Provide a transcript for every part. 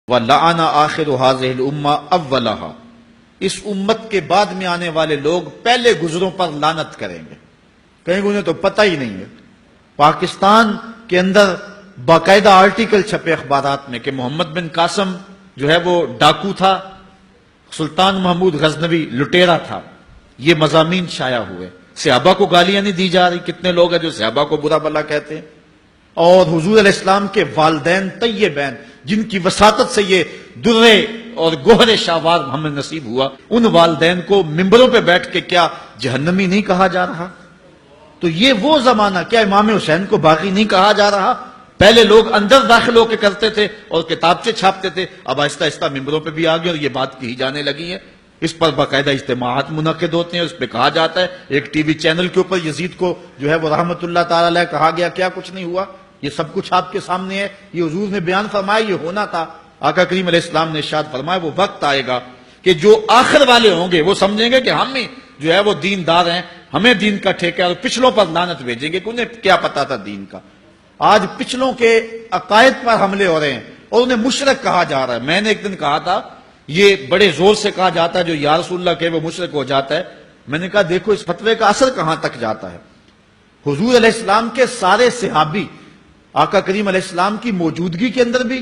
وَلَعَنَ آخِرُ هَذِهِ الْأُمَّةِ أَوَّلَهَا، اس امت کے بعد میں آنے والے لوگ پہلے گزروں پر لعنت کریں گے، کہیں گے انہیں تو پتہ ہی نہیں ہے۔ پاکستان کے اندر باقاعدہ آرٹیکل چھپے اخبارات میں کہ محمد بن قاسم جو ہے وہ ڈاکو تھا، سلطان محمود غزنوی لٹیرا تھا، یہ مضامین شائع ہوئے۔ صحابہ کو گالیاں نہیں دی جا رہی، کتنے لوگ ہیں جو صحابہ کو برا بھلا کہتے ہیں، اور حضور علیہ السلام کے والدین طیبین جن کی وساطت سے یہ درے اور گوہر شاہوار ہمیں نصیب ہوا، ان والدین کو ممبروں پہ بیٹھ کے کیا جہنمی نہیں کہا جا رہا؟ تو یہ وہ زمانہ، کیا امام حسین کو باغی نہیں کہا جا رہا؟ پہلے لوگ اندر داخل ہو کے کرتے تھے اور کتابچے چھاپتے تھے، اب آہستہ آہستہ ممبروں پہ بھی آ گئے اور یہ بات کہی جانے لگی ہے۔ اس پر باقاعدہ اجتماعات منعقد ہوتے ہیں، اس پہ کہا جاتا ہے۔ ایک ٹی وی چینل کے اوپر یزید کو جو ہے وہ رحمت اللہ تعالی علیہ کہا گیا، کیا کچھ نہیں ہوا، یہ سب کچھ آپ کے سامنے ہے، یہ حضور نے بیان فرمایا، یہ ہونا تھا۔ آقا کریم علیہ السلام نے ارشاد فرمایا وہ وقت آئے گا کہ جو آخر والے ہوں گے وہ سمجھیں گے کہ ہم ہی جو ہے وہ دیندار ہیں، ہمیں دین کا ٹھیکہ ہے، اور پچھلوں پر لعنت بھیجیں گے کہ انہیں کیا پتا تھا دین کا۔ آج پچھلوں کے عقائد پر حملے ہو رہے ہیں اور انہیں مشرک کہا جا رہا ہے۔ میں نے ایک دن کہا تھا، یہ بڑے زور سے کہا جاتا ہے جو یا رسول اللہ کہے وہ مشرک ہو جاتا ہے۔ میں نے کہا دیکھو اس فتوے کا اثر کہاں تک جاتا ہے۔ حضور علیہ السلام کے سارے صحابی آقا کریم علیہ السلام کی موجودگی کے اندر بھی،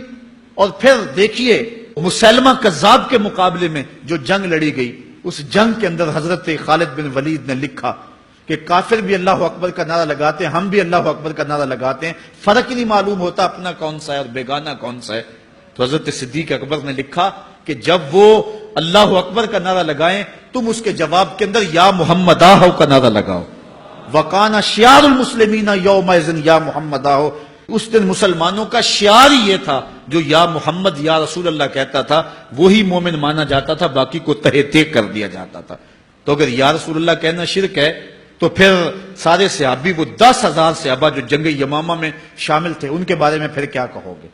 اور پھر دیکھیے مسلمہ کذاب کے مقابلے میں جو جنگ لڑی گئی، اس جنگ کے اندر حضرت خالد بن ولید نے لکھا کہ کافر بھی اللہ اکبر کا نعرہ لگاتے ہیں، ہم بھی اللہ اکبر کا نعرہ لگاتے ہیں، فرق ہی نہیں معلوم ہوتا اپنا کون سا ہے اور بیگانہ کون سا ہے۔ تو حضرت صدیق اکبر نے لکھا کہ جب وہ اللہ اکبر کا نعرہ لگائیں تم اس کے جواب کے اندر یا محمد آہو کا نعرہ لگاؤ۔ وَقَانَ شِعَارُ الْمُسْلِمِينَ يَوْمَئِذٍ یا محمد آہو، اس دن مسلمانوں کا شعار ہی یہ تھا، جو یا محمد یا رسول اللہ کہتا تھا وہی مومن مانا جاتا تھا، باقی کو تہہ تیگ کر دیا جاتا تھا۔ تو اگر یا رسول اللہ کہنا شرک ہے تو پھر سارے صحابی، وہ 10,000 صحابہ جو جنگ یمامہ میں شامل تھے، ان کے بارے میں پھر کیا کہو گے؟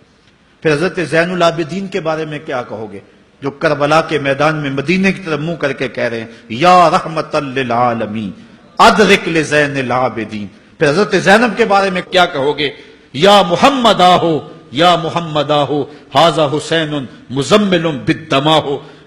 پھر حضرت زین العابدین کے بارے میں کیا کہو گے جو کربلا کے میدان میں مدینے کی طرف منہ کر کے کہہ رہے ہیں یا رحمت للعالمین ادرک لزین العابدین؟ پھر حضرت زینب کے بارے میں کیا کہو گے؟ یا محمد آہو یا محمد آہو ھذا حسین مزمل بالدماء،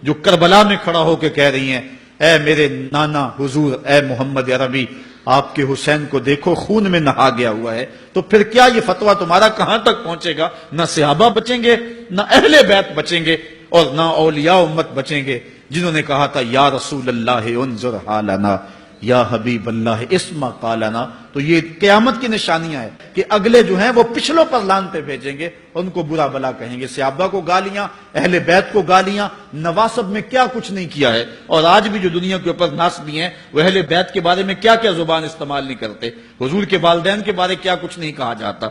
جو کربلا میں کھڑا ہو کے کہہ رہی ہیں اے میرے نانا حضور، اے محمد عربی، آپ کے حسین کو دیکھو خون میں نہا گیا ہوا ہے۔ تو پھر کیا یہ فتویٰ تمہارا کہاں تک پہنچے گا؟ نہ صحابہ بچیں گے، نہ اہل بیت بچیں گے، اور نہ اولیاء امت بچیں گے، جنہوں نے کہا تھا یا رسول اللہ انظر حالنا یا حبیب اللہ اسمع قالنا۔ تو یہ قیامت کی نشانیاں ہیں کہ اگلے جو ہیں وہ پچھلوں پر لعنتیں بھیجیں گے، ان کو برا بلا کہیں گے، صحابہ کو گالیاں، اہل بیت کو گالیاں، نواسب میں کیا کچھ نہیں کیا ہے۔ اور آج بھی جو دنیا کے اوپر ناسبی ہیں وہ اہل بیت کے بارے میں کیا کیا زبان استعمال نہیں کرتے، حضور کے والدین کے بارے کیا کچھ نہیں کہا جاتا۔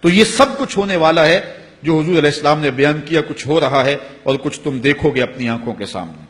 تو یہ سب کچھ ہونے والا ہے جو حضور علیہ السلام نے بیان کیا، کچھ ہو رہا ہے اور کچھ تم دیکھو گے اپنی آنکھوں کے سامنے۔